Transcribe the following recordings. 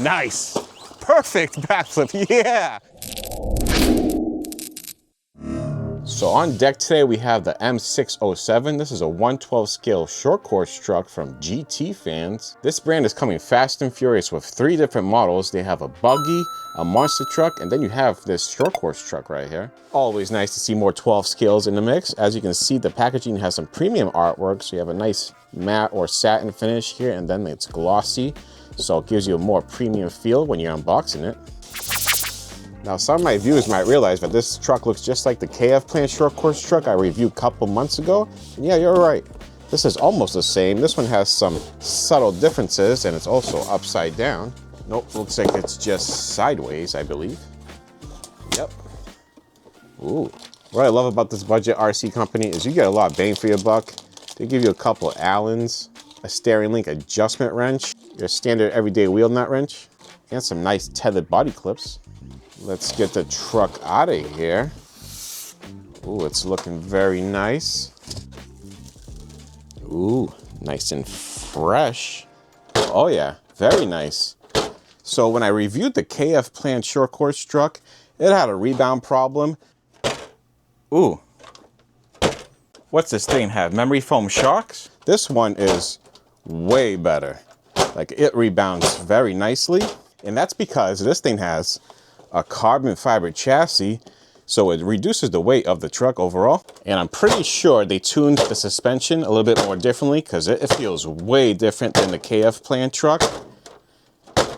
Nice. Perfect backflip, yeah. So on deck today, we have the M607. This is a 1/12 scale short course truck from GTFANS. This brand is coming fast and furious with 3 different models. They have a buggy, a monster truck, and then you have this short course truck right here. Always nice to see more 12 scales in the mix. As you can see, the packaging has some premium artwork. So you have a nice matte or satin finish here, and then it's glossy. So it gives you a more premium feel when you're unboxing it. Now, some of my viewers might realize that this truck looks just like the KF Plan short course truck I reviewed a couple months ago. And yeah, you're right. This is almost the same. This one has some subtle differences, and it's also upside down. Nope, looks like it's just sideways, I believe. Yep. Ooh. What I love about this budget RC company is you get a lot of bang for your buck. They give you a couple of Allens, a steering link adjustment wrench, your standard everyday wheel nut wrench, and some nice tethered body clips. Let's get the truck out of here. Ooh, it's looking very nice. Ooh, nice and fresh. Oh yeah, very nice. So when I reviewed the KF Plan short course truck, it had a rebound problem. Ooh, what's this thing have? Memory foam shocks? This one is way better. Like, it rebounds very nicely. And that's because this thing has a carbon fiber chassis, so it reduces the weight of the truck overall. And I'm pretty sure they tuned the suspension a little bit more differently, because it feels way different than the KF Plan truck.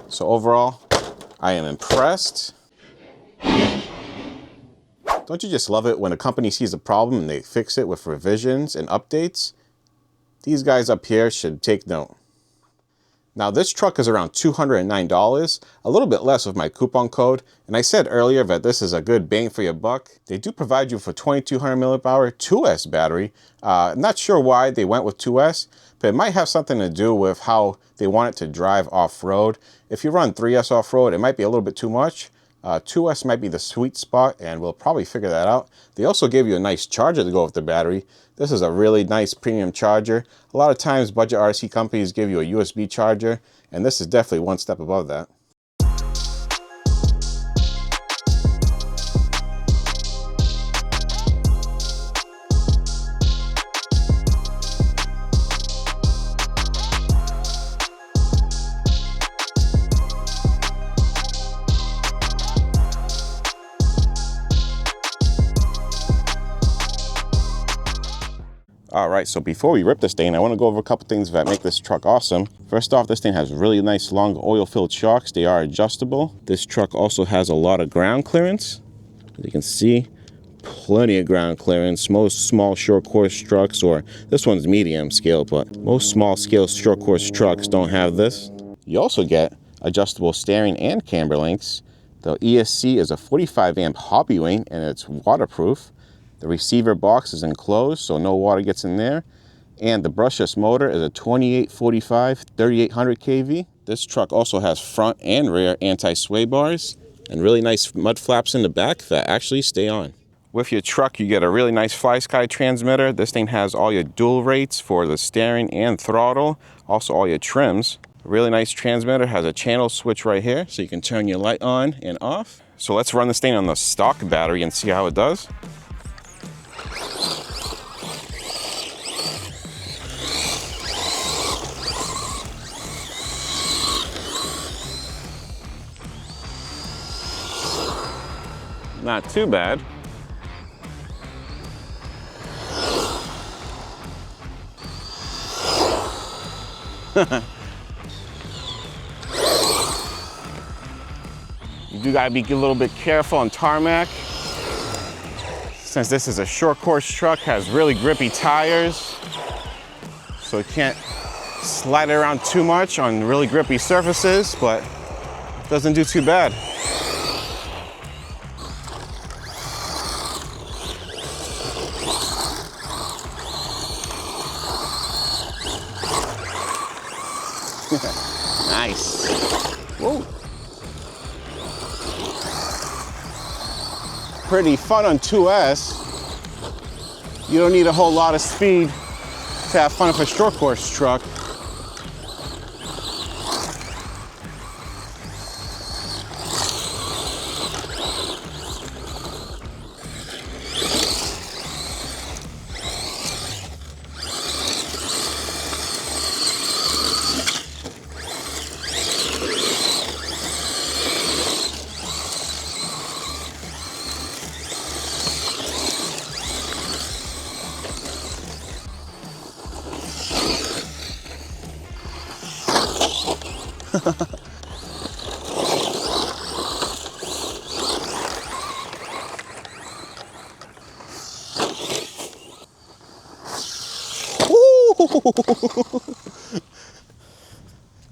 So overall, I am impressed. Don't you just love it when a company sees a problem and they fix it with revisions and updates? These guys up here should take note. Now, this truck is around $209, a little bit less with my coupon code. And I said earlier that this is a good bang for your buck. They do provide you for 2200 milliamp-hour 2S battery. I'm not sure why they went with 2S, but it might have something to do with how they want it to drive off-road. If you run 3S off-road, it might be a little bit too much. 2S might be the sweet spot, and we'll probably figure that out. They also gave you a nice charger to go with the battery. This is a really nice premium charger. A lot of times budget RC companies give you a USB charger, and this is definitely one step above that. All right, so before we rip this thing, I want to go over a couple things that make this truck awesome. First off, this thing has really nice long oil-filled shocks. They are adjustable. This truck also has a lot of ground clearance. As you can see, plenty of ground clearance. Most small short course trucks, or this one's medium scale, but most small scale short course trucks don't have this. You also get adjustable steering and camber links. The ESC is a 45 amp hobby wing, and it's waterproof. The receiver box is enclosed, so no water gets in there. And the brushless motor is a 2845 3800 kV. This truck also has front and rear anti-sway bars and really nice mud flaps in the back that actually stay on. With your truck, you get a really nice FlySky transmitter. This thing has all your dual rates for the steering and throttle, also all your trims. A really nice transmitter, has a channel switch right here, so you can turn your light on and off. So let's run this thing on the stock battery and see how it does. Not too bad. You do gotta be a little bit careful on tarmac. Since this is a short course truck, has really grippy tires, so it can't slide it around too much on really grippy surfaces, but it doesn't do too bad. Nice. Whoa. Pretty fun on 2S. You don't need a whole lot of speed to have fun with a short course truck.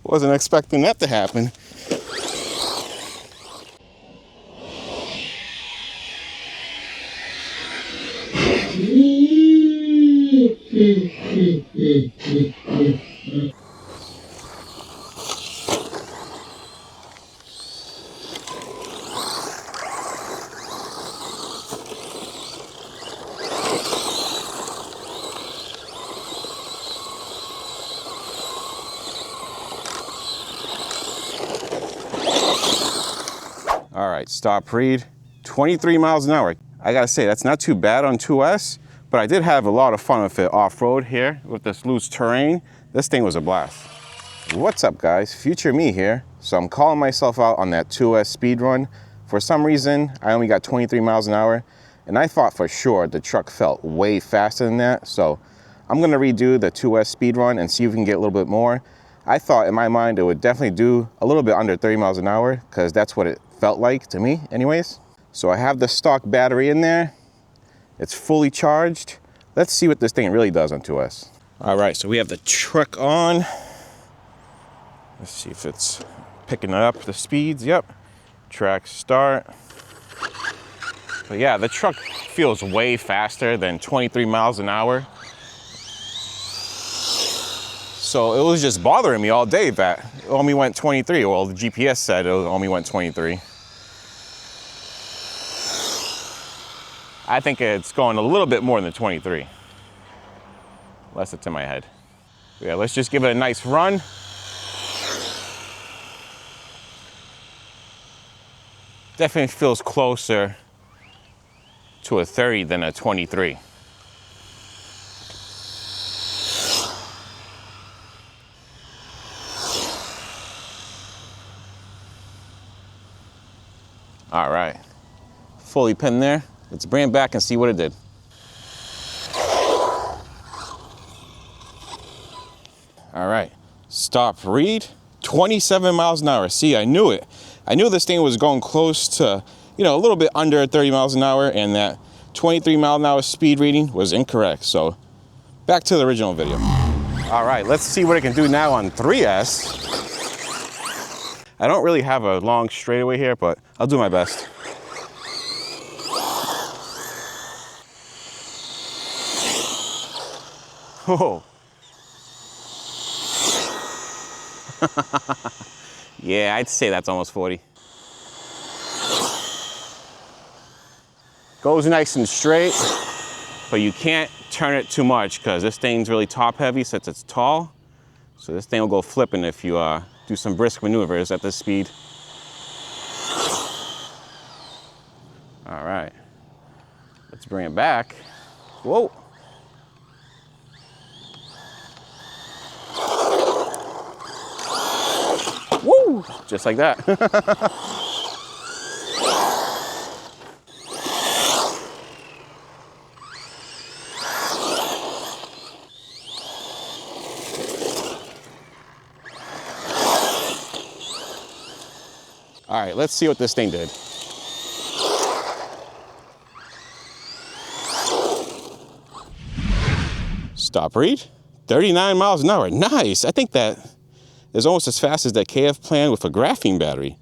Wasn't expecting that to happen. All right, stop read, 23 miles an hour. I gotta say, that's not too bad on 2S, but I did have a lot of fun with it off-road here with this loose terrain. This thing was a blast. What's up guys, future me here. So I'm calling myself out on that 2S speed run. For some reason, I only got 23 miles an hour, and I thought for sure the truck felt way faster than that. So I'm gonna redo the 2S speed run and see if we can get a little bit more. I thought in my mind it would definitely do a little bit under 30 miles an hour because that's what it felt like to me anyways. So I have the stock battery in there. It's fully charged. Let's see what this thing really does on 2S. All right, so we have the truck on. Let's see if it's picking up the speeds. Yep, track start. But yeah, the truck feels way faster than 23 miles an hour. So it was just bothering me all day that it only went 23. Well, the GPS said it only went 23. I think it's going a little bit more than 23. Unless it's in my head. Yeah, let's just give it a nice run. Definitely feels closer to a 30 than a 23. All right, fully pinned there. Let's bring it back and see what it did. All right, stop read, 27 miles an hour. See, I knew it. I knew this thing was going close to, you know, a little bit under 30 miles an hour, and that 23 mile an hour speed reading was incorrect. So back to the original video. All right, let's see what it can do now on 3S. I don't really have a long straightaway here, but I'll do my best. Oh. Yeah, I'd say that's almost 40. Goes nice and straight, but you can't turn it too much because this thing's really top heavy since it's tall. So this thing will go flipping if you do some brisk maneuvers at this speed. All right, let's bring it back. Whoa. Woo, just like that. All right, let's see what this thing did. Stop read, 39 miles an hour, nice. I think that is almost as fast as that KF plan with a graphene battery.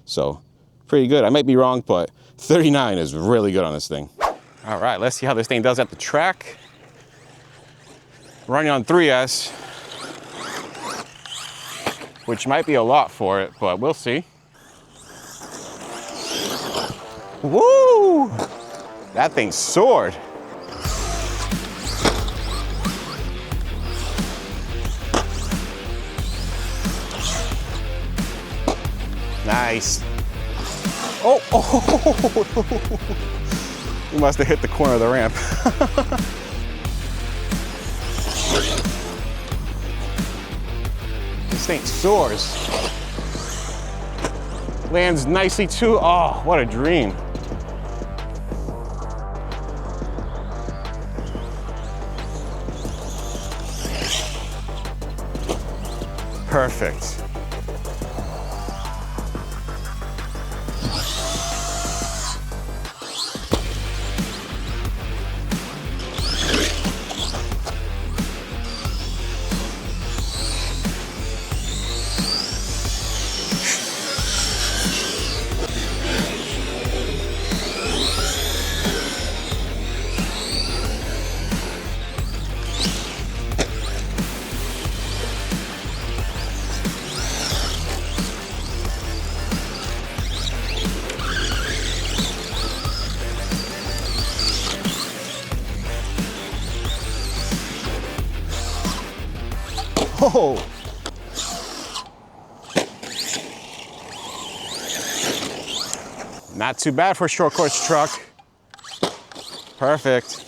So pretty good, I might be wrong, but 39 is really good on this thing. All right, let's see how this thing does at the track. Running on 3S, which might be a lot for it, but we'll see. Woo! That thing soared. Nice. Oh, oh. You must have hit the corner of the ramp. This thing soars. Lands nicely too. Oh, what a dream. Perfect. Oh! Not too bad for a short course truck. Perfect.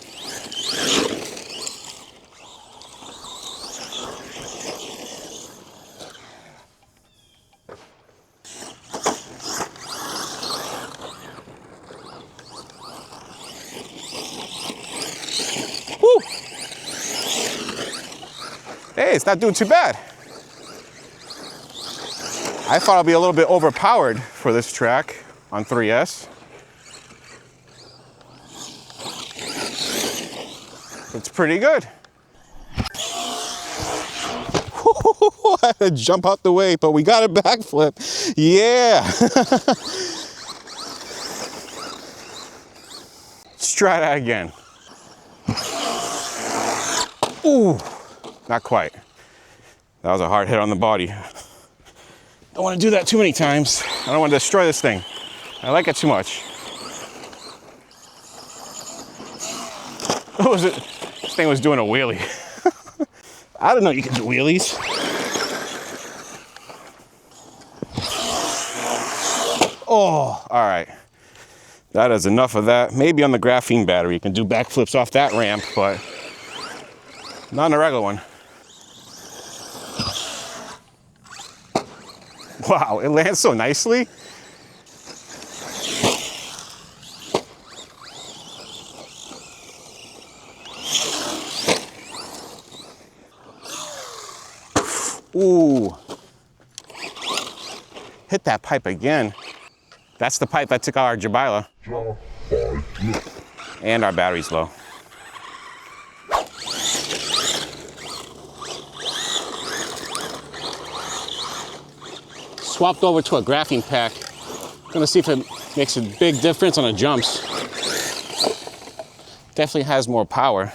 Woo! Hey, it's not doing too bad. I thought I'd be a little bit overpowered for this track on 3S. It's pretty good. I had to jump out the way, but we got a backflip. Yeah. Let's try that again. Ooh, not quite. That was a hard hit on the body. Don't want to do that too many times. I don't want to destroy this thing. I like it too much. What was it? This thing was doing a wheelie. I didn't know you could do wheelies. Oh, all right. That is enough of that. Maybe on the graphene battery you can do backflips off that ramp, but not on the regular one. Wow, it lands so nicely. Ooh. Hit that pipe again. That's the pipe that took out our Jabila. And our battery's low. Swapped over to a graphene pack. Gonna see if it makes a big difference on the jumps. Definitely has more power.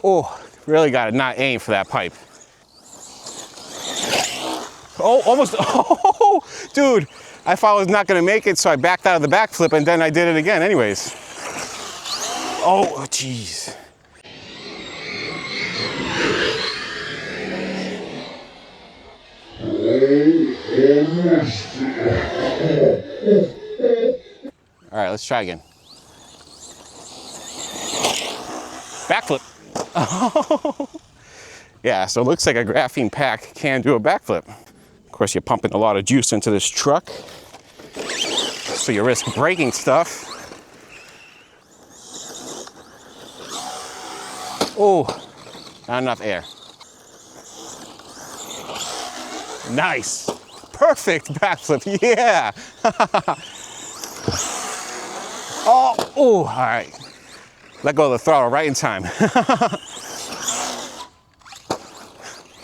Oh, really got to not aim for that pipe. Oh, almost. Oh, dude, I thought I was not going to make it, so I backed out of the backflip, and then I did it again anyways. Oh, jeez. All right, let's try again. Backflip. Oh. Yeah, so it looks like a graphene pack can do a backflip. Of course, you're pumping a lot of juice into this truck, so you risk breaking stuff. Oh, not enough air. Nice. Perfect backflip, yeah. Oh, all right. Let go of the throttle right in time.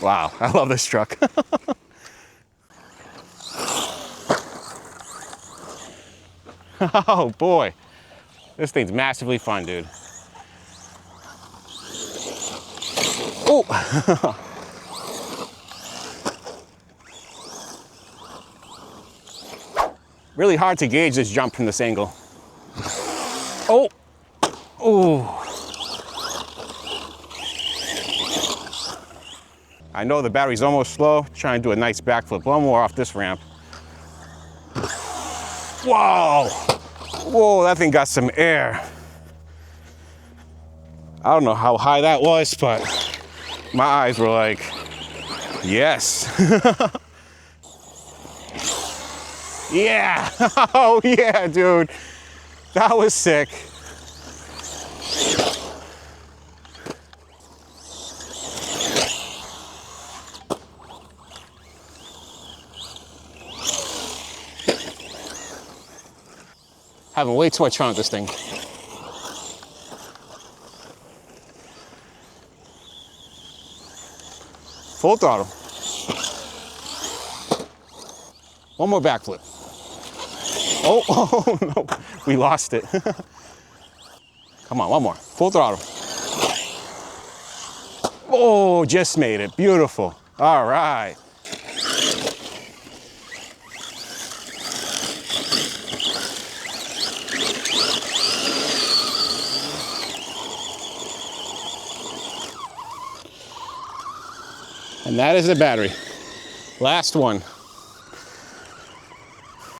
Wow, I love this truck. Oh boy, this thing's massively fun, dude. Oh. Really hard to gauge this jump from this angle. Oh. Oh. I know the battery's almost slow. Try and do a nice backflip. One more off this ramp. Whoa! Whoa, that thing got some air. I don't know how high that was, but my eyes were like, yes. Yeah! Oh yeah, dude. That was sick. Having way too much fun with this thing. Full throttle. One more backflip. Oh, oh no, we lost it. Come on, one more. Full throttle. Oh, just made it. Beautiful. All right. And that is the battery. Last one.